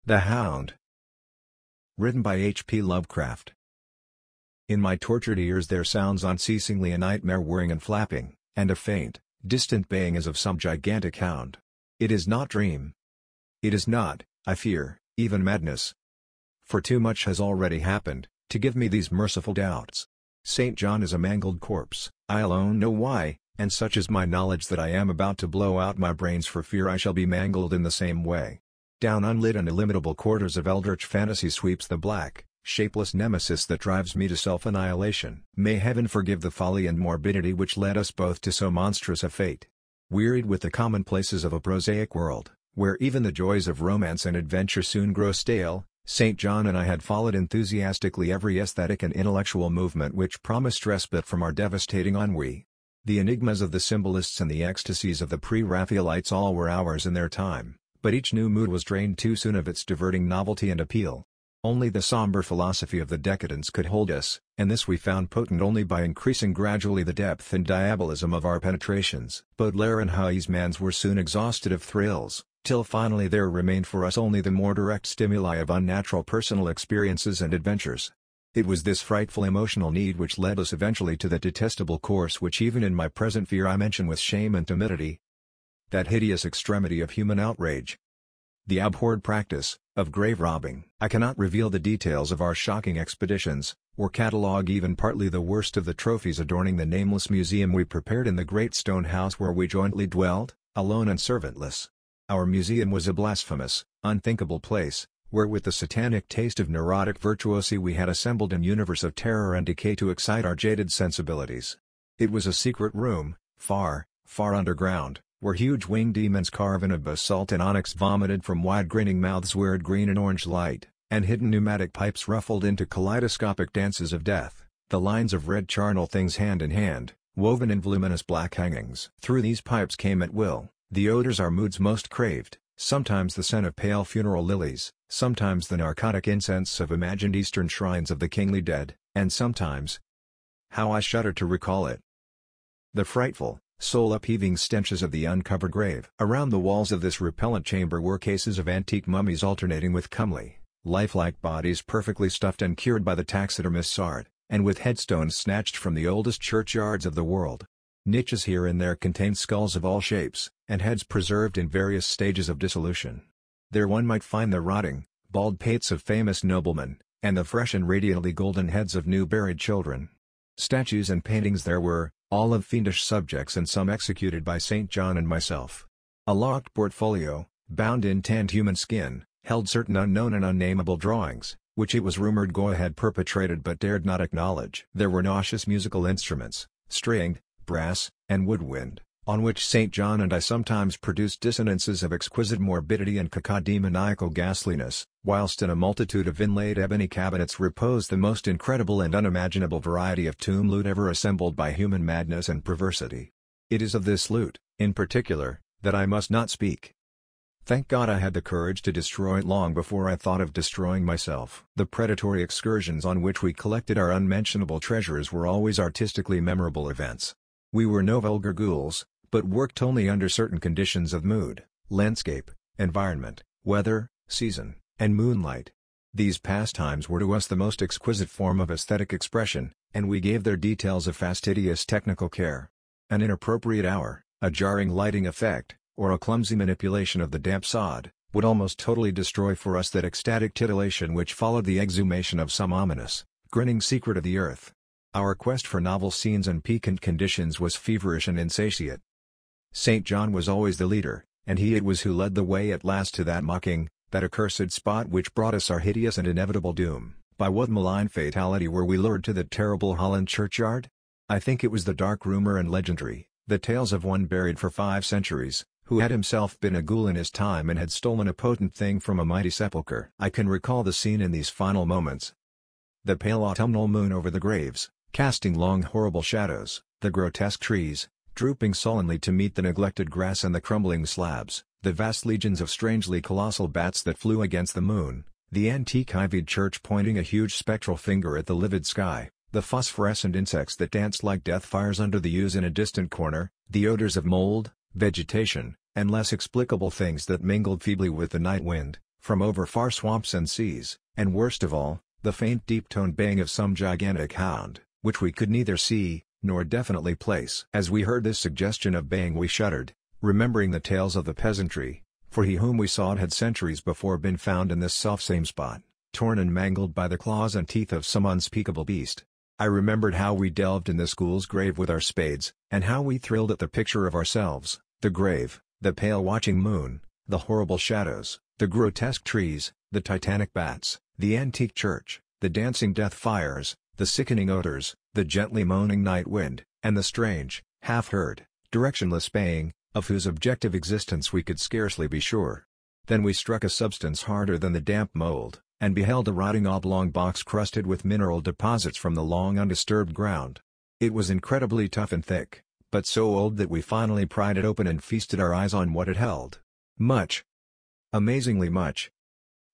The Hound. Written by H.P. Lovecraft. In my tortured ears there sounds unceasingly a nightmare whirring and flapping, and a faint, distant baying as of some gigantic hound. It is not dream. It is not, I fear, even madness. For too much has already happened, to give me these merciful doubts. St. John is a mangled corpse, I alone know why, and such is my knowledge that I am about to blow out my brains for fear I shall be mangled in the same way. Down unlit and illimitable quarters of eldritch fantasy sweeps the black, shapeless nemesis that drives me to self-annihilation. May heaven forgive the folly and morbidity which led us both to so monstrous a fate. Wearied with the commonplaces of a prosaic world, where even the joys of romance and adventure soon grow stale, St. John and I had followed enthusiastically every aesthetic and intellectual movement which promised respite from our devastating ennui. The enigmas of the symbolists and the ecstasies of the pre-Raphaelites all were ours in their time, but each new mood was drained too soon of its diverting novelty and appeal. Only the somber philosophy of the decadents could hold us, and this we found potent only by increasing gradually the depth and diabolism of our penetrations. Baudelaire and Huysmans were soon exhausted of thrills, till finally there remained for us only the more direct stimuli of unnatural personal experiences and adventures. It was this frightful emotional need which led us eventually to that detestable course which even in my present fear I mention with shame and timidity. That hideous extremity of human outrage. The abhorred practice of grave robbing. I cannot reveal the details of our shocking expeditions, or catalogue even partly the worst of the trophies adorning the nameless museum we prepared in the great stone house where we jointly dwelt, alone and servantless. Our museum was a blasphemous, unthinkable place, where with the satanic taste of neurotic virtuosi we had assembled an universe of terror and decay to excite our jaded sensibilities. It was a secret room, far, far underground, where huge winged demons carven of basalt and onyx vomited from wide grinning mouths weird green and orange light, and hidden pneumatic pipes ruffled into kaleidoscopic dances of death, the lines of red charnel things hand in hand, woven in voluminous black hangings. Through these pipes came at will, the odors our moods most craved, sometimes the scent of pale funeral lilies, sometimes the narcotic incense of imagined eastern shrines of the kingly dead, and sometimes—how I shudder to recall it—the frightful, soul-upheaving stenches of the uncovered grave. Around the walls of this repellent chamber were cases of antique mummies alternating with comely, lifelike bodies perfectly stuffed and cured by the taxidermist's art, and with headstones snatched from the oldest churchyards of the world. Niches here and there contained skulls of all shapes, and heads preserved in various stages of dissolution. There one might find the rotting, bald pates of famous noblemen, and the fresh and radiantly golden heads of new buried children. Statues and paintings there were, all of fiendish subjects and some executed by St. John and myself. A locked portfolio, bound in tanned human skin, held certain unknown and unnameable drawings, which it was rumored Goya had perpetrated but dared not acknowledge. There were nauseous musical instruments, stringed, brass, and woodwind, on which St. John and I sometimes produced dissonances of exquisite morbidity and cacodemoniacal ghastliness, whilst in a multitude of inlaid ebony cabinets reposed the most incredible and unimaginable variety of tomb loot ever assembled by human madness and perversity. It is of this loot, in particular, that I must not speak. Thank God I had the courage to destroy it long before I thought of destroying myself. The predatory excursions on which we collected our unmentionable treasures were always artistically memorable events. We were no vulgar ghouls, but worked only under certain conditions of mood, landscape, environment, weather, season, and moonlight. These pastimes were to us the most exquisite form of aesthetic expression, and we gave their details a fastidious technical care. An inappropriate hour, a jarring lighting effect, or a clumsy manipulation of the damp sod, would almost totally destroy for us that ecstatic titillation which followed the exhumation of some ominous, grinning secret of the earth. Our quest for novel scenes and piquant conditions was feverish and insatiate. St. John was always the leader, and he it was who led the way at last to that mocking, that accursed spot which brought us our hideous and inevitable doom. By what malign fatality were we lured to that terrible Holland churchyard? I think it was the dark rumor and legendary, the tales of one buried for 5 centuries, who had himself been a ghoul in his time and had stolen a potent thing from a mighty sepulchre. I can recall the scene in these final moments. The pale autumnal moon over the graves, casting long horrible shadows, the grotesque trees, drooping sullenly to meet the neglected grass and the crumbling slabs, the vast legions of strangely colossal bats that flew against the moon, the antique ivied church pointing a huge spectral finger at the livid sky, the phosphorescent insects that danced like death fires under the yews in a distant corner, the odors of mold, vegetation, and less explicable things that mingled feebly with the night wind, from over far swamps and seas, and worst of all, the faint deep-toned baying of some gigantic hound, which we could neither see, nor definitely place. As we heard this suggestion of baying we shuddered, remembering the tales of the peasantry, for he whom we sought had centuries before been found in this selfsame spot, torn and mangled by the claws and teeth of some unspeakable beast. I remembered how we delved in the school's grave with our spades, and how we thrilled at the picture of ourselves, the grave, the pale watching moon, the horrible shadows, the grotesque trees, the titanic bats, the antique church, the dancing death fires, the sickening odors, the gently moaning night wind, and the strange, half-heard, directionless baying, of whose objective existence we could scarcely be sure. Then we struck a substance harder than the damp mold, and beheld a rotting oblong box crusted with mineral deposits from the long undisturbed ground. It was incredibly tough and thick, but so old that we finally pried it open and feasted our eyes on what it held. Much, amazingly much,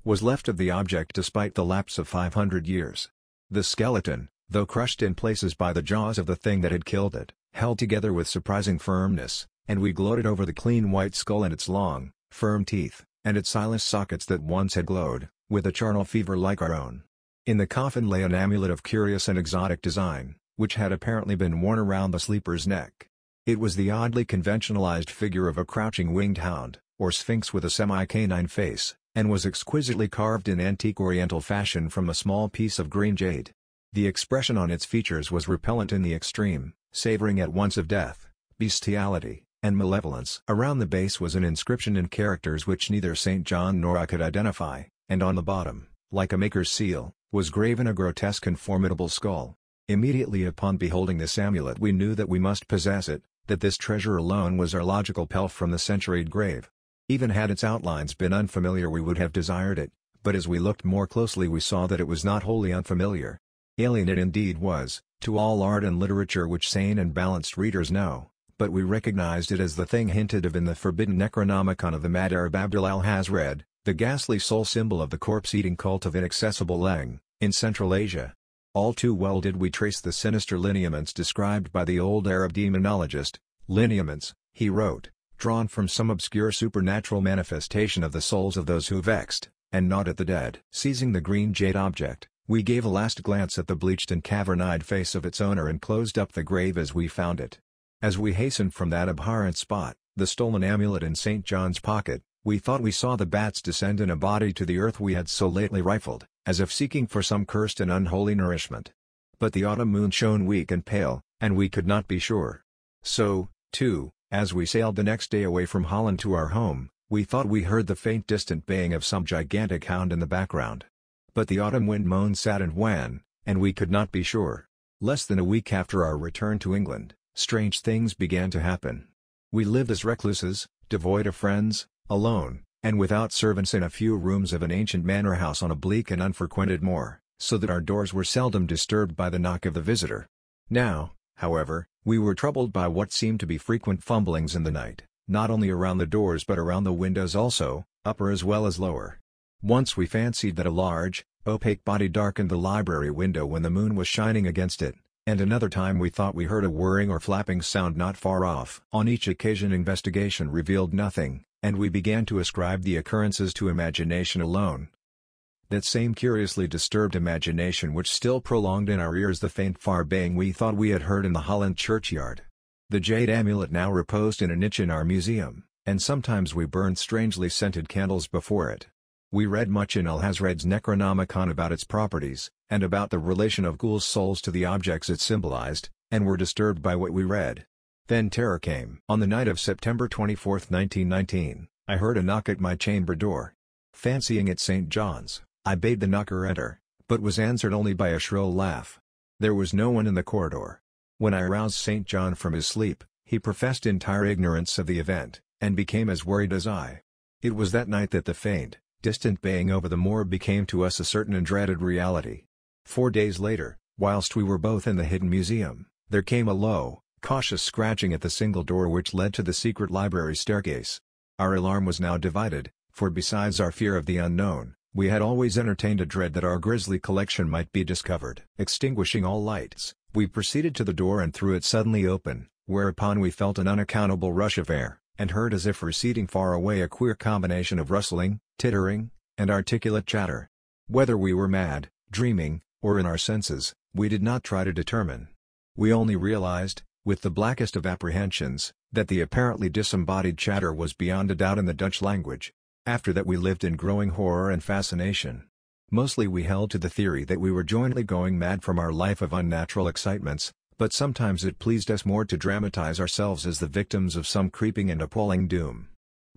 was left of the object despite the lapse of 500 years. The skeleton, though crushed in places by the jaws of the thing that had killed it, held together with surprising firmness, and we gloated over the clean white skull and its long, firm teeth, and its eyeless sockets that once had glowed, with a charnel fever like our own. In the coffin lay an amulet of curious and exotic design, which had apparently been worn around the sleeper's neck. It was the oddly conventionalized figure of a crouching winged hound, or sphinx with a semi-canine face, and was exquisitely carved in antique oriental fashion from a small piece of green jade. The expression on its features was repellent in the extreme, savoring at once of death, bestiality, and malevolence. Around the base was an inscription in characters which neither St. John nor I could identify, and on the bottom, like a maker's seal, was graven a grotesque and formidable skull. Immediately upon beholding this amulet we knew that we must possess it, that this treasure alone was our logical pelf from the centuried grave. Even had its outlines been unfamiliar we would have desired it, but as we looked more closely we saw that it was not wholly unfamiliar. Alien it indeed was, to all art and literature which sane and balanced readers know, but we recognized it as the thing hinted of in the forbidden Necronomicon of the mad Arab Abdul al-Hazred, the ghastly soul symbol of the corpse-eating cult of inaccessible Leng, in Central Asia. All too well did we trace the sinister lineaments described by the old Arab demonologist. Lineaments, he wrote, drawn from some obscure supernatural manifestation of the souls of those who vexed, and gnawed at the dead. Seizing the green jade object, we gave a last glance at the bleached and cavern-eyed face of its owner and closed up the grave as we found it. As we hastened from that abhorrent spot, the stolen amulet in St. John's pocket, we thought we saw the bats descend in a body to the earth we had so lately rifled, as if seeking for some cursed and unholy nourishment. But the autumn moon shone weak and pale, and we could not be sure. So, too, as we sailed the next day away from Holland to our home, we thought we heard the faint distant baying of some gigantic hound in the background. But the autumn wind moaned sad and wan, and we could not be sure. Less than a week after our return to England, strange things began to happen. We lived as recluses, devoid of friends, alone, and without servants in a few rooms of an ancient manor house on a bleak and unfrequented moor, so that our doors were seldom disturbed by the knock of the visitor. Now, however, we were troubled by what seemed to be frequent fumblings in the night, not only around the doors but around the windows also, upper as well as lower. Once we fancied that a large, opaque body darkened the library window when the moon was shining against it, and another time we thought we heard a whirring or flapping sound not far off. On each occasion investigation revealed nothing, and we began to ascribe the occurrences to imagination alone. That same curiously disturbed imagination which still prolonged in our ears the faint far baying we thought we had heard in the Holland churchyard. The jade amulet now reposed in a niche in our museum, and sometimes we burned strangely scented candles before it. We read much in Al-Hazred's Necronomicon about its properties, and about the relation of ghouls' souls to the objects it symbolized, and were disturbed by what we read. Then terror came. On the night of September 24, 1919, I heard a knock at my chamber door. Fancying it St. John's, I bade the knocker enter, but was answered only by a shrill laugh. There was no one in the corridor. When I aroused St. John from his sleep, he professed entire ignorance of the event, and became as worried as I. It was that night that the faint, distant baying over the moor became to us a certain and dreaded reality. 4 days later, whilst we were both in the hidden museum, there came a low, cautious scratching at the single door which led to the secret library staircase. Our alarm was now divided, for besides our fear of the unknown, we had always entertained a dread that our grisly collection might be discovered. Extinguishing all lights, we proceeded to the door and threw it suddenly open, whereupon we felt an unaccountable rush of air, and heard as if receding far away a queer combination of rustling, tittering, and articulate chatter. Whether we were mad, dreaming, or in our senses, we did not try to determine. We only realized, with the blackest of apprehensions, that the apparently disembodied chatter was beyond a doubt in the Dutch language. After that we lived in growing horror and fascination. Mostly we held to the theory that we were jointly going mad from our life of unnatural excitements, but sometimes it pleased us more to dramatize ourselves as the victims of some creeping and appalling doom.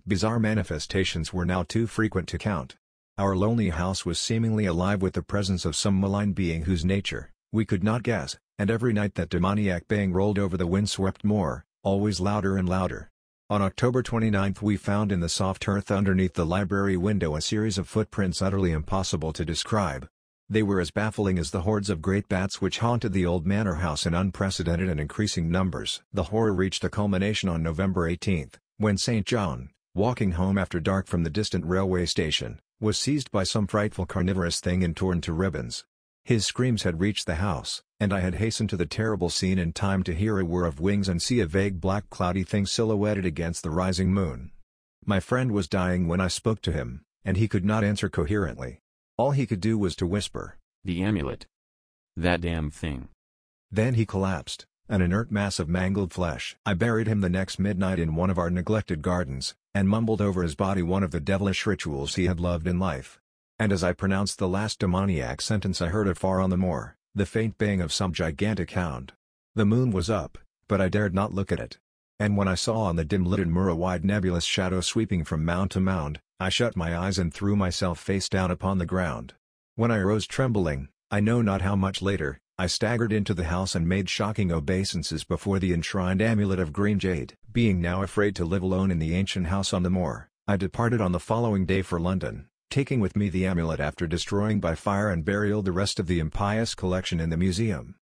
Bizarre manifestations were now too frequent to count. Our lonely house was seemingly alive with the presence of some malign being whose nature we could not guess, and every night that demoniac baying rolled over the windswept moor, always louder and louder. On October 29 we found in the soft earth underneath the library window a series of footprints utterly impossible to describe. They were as baffling as the hordes of great bats which haunted the old manor house in unprecedented and increasing numbers. The horror reached a culmination on November 18, when St. John, walking home after dark from the distant railway station, was seized by some frightful carnivorous thing and torn to ribbons. His screams had reached the house, and I had hastened to the terrible scene in time to hear a whir of wings and see a vague black cloudy thing silhouetted against the rising moon. My friend was dying when I spoke to him, and he could not answer coherently. All he could do was to whisper, "The amulet. That damn thing." Then he collapsed, an inert mass of mangled flesh. I buried him the next midnight in one of our neglected gardens, and mumbled over his body one of the devilish rituals he had loved in life. And as I pronounced the last demoniac sentence I heard afar on the moor, the faint baying of some gigantic hound. The moon was up, but I dared not look at it. And when I saw on the dim-lit moor a wide nebulous shadow sweeping from mound to mound, I shut my eyes and threw myself face down upon the ground. When I arose trembling, I know not how much later, I staggered into the house and made shocking obeisances before the enshrined amulet of green jade. Being now afraid to live alone in the ancient house on the moor, I departed on the following day for London, taking with me the amulet after destroying by fire and burial the rest of the impious collection in the museum.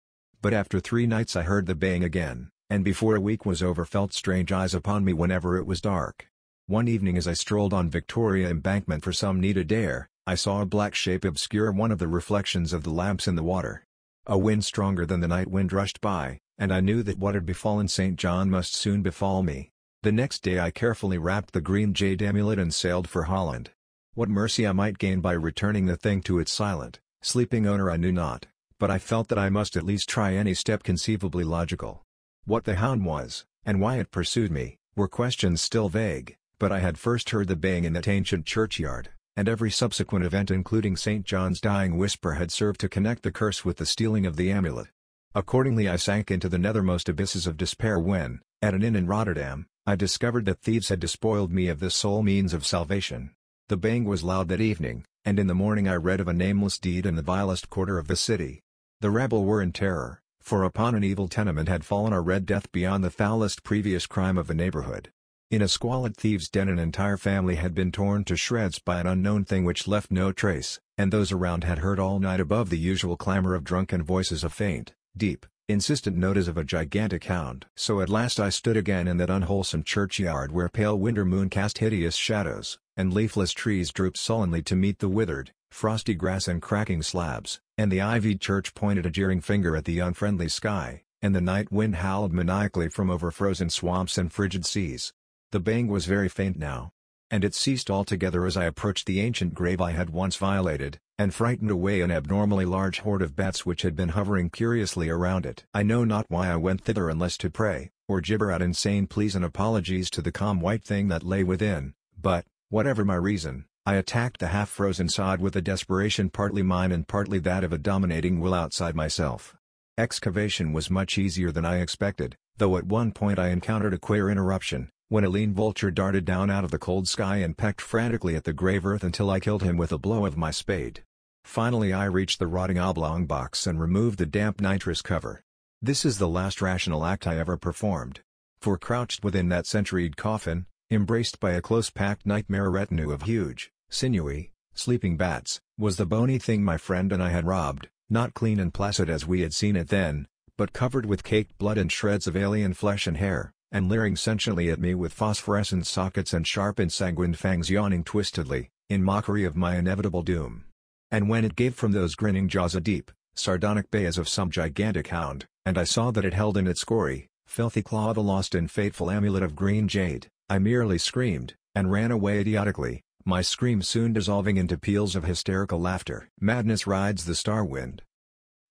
But after 3 nights I heard the baying again, and before a week was over felt strange eyes upon me whenever it was dark. One evening as I strolled on Victoria Embankment for some needed air, I saw a black shape obscure one of the reflections of the lamps in the water. A wind stronger than the night wind rushed by, and I knew that what had befallen St. John must soon befall me. The next day I carefully wrapped the green jade amulet and sailed for Holland. What mercy I might gain by returning the thing to its silent, sleeping owner I knew not, but I felt that I must at least try any step conceivably logical. What the hound was, and why it pursued me, were questions still vague, but I had first heard the baying in that ancient churchyard, and every subsequent event including St. John's dying whisper had served to connect the curse with the stealing of the amulet. Accordingly I sank into the nethermost abysses of despair when, at an inn in Rotterdam, I discovered that thieves had despoiled me of the sole means of salvation. The baying was loud that evening, and in the morning I read of a nameless deed in the vilest quarter of the city. The rabble were in terror, for upon an evil tenement had fallen a red death beyond the foulest previous crime of the neighborhood. In a squalid thieves' den an entire family had been torn to shreds by an unknown thing which left no trace, and those around had heard all night above the usual clamor of drunken voices a faint, deep, insistent note as of a gigantic hound. So at last I stood again in that unwholesome churchyard where pale winter moon cast hideous shadows, and leafless trees drooped sullenly to meet the withered, frosty grass and cracking slabs, and the ivied church pointed a jeering finger at the unfriendly sky, and the night wind howled maniacally from over frozen swamps and frigid seas. The baying was very faint now, and it ceased altogether as I approached the ancient grave I had once violated, and frightened away an abnormally large horde of bats which had been hovering curiously around it. I know not why I went thither unless to pray, or gibber out insane pleas and apologies to the calm white thing that lay within, but, whatever my reason, I attacked the half-frozen sod with a desperation partly mine and partly that of a dominating will outside myself. Excavation was much easier than I expected, though at one point I encountered a queer interruption, when a lean vulture darted down out of the cold sky and pecked frantically at the grave earth until I killed him with a blow of my spade. Finally I reached the rotting oblong box and removed the damp nitrous cover. This is the last rational act I ever performed. For crouched within that centuried coffin, embraced by a close-packed nightmare retinue of huge, sinewy, sleeping bats, was the bony thing my friend and I had robbed, not clean and placid as we had seen it then, but covered with caked blood and shreds of alien flesh and hair, and leering sentiently at me with phosphorescent sockets and sharp ensanguined fangs yawning twistedly, in mockery of my inevitable doom. And when it gave from those grinning jaws a deep, sardonic bay as of some gigantic hound, and I saw that it held in its gory, filthy claw the lost and fateful amulet of green jade, I merely screamed, and ran away idiotically, my scream soon dissolving into peals of hysterical laughter. Madness rides the star wind.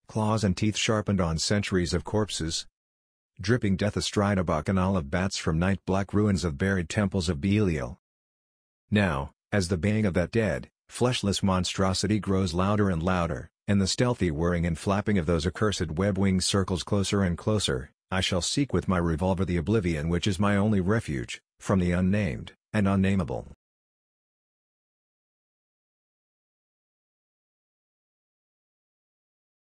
Claws and teeth sharpened on centuries of corpses. Dripping death astride a bacchanal of bats from night-black ruins of buried temples of Belial. Now, as the baying of that dead, fleshless monstrosity grows louder and louder, and the stealthy whirring and flapping of those accursed web wings circles closer and closer, I shall seek with my revolver the oblivion which is my only refuge, from the unnamed and unnameable.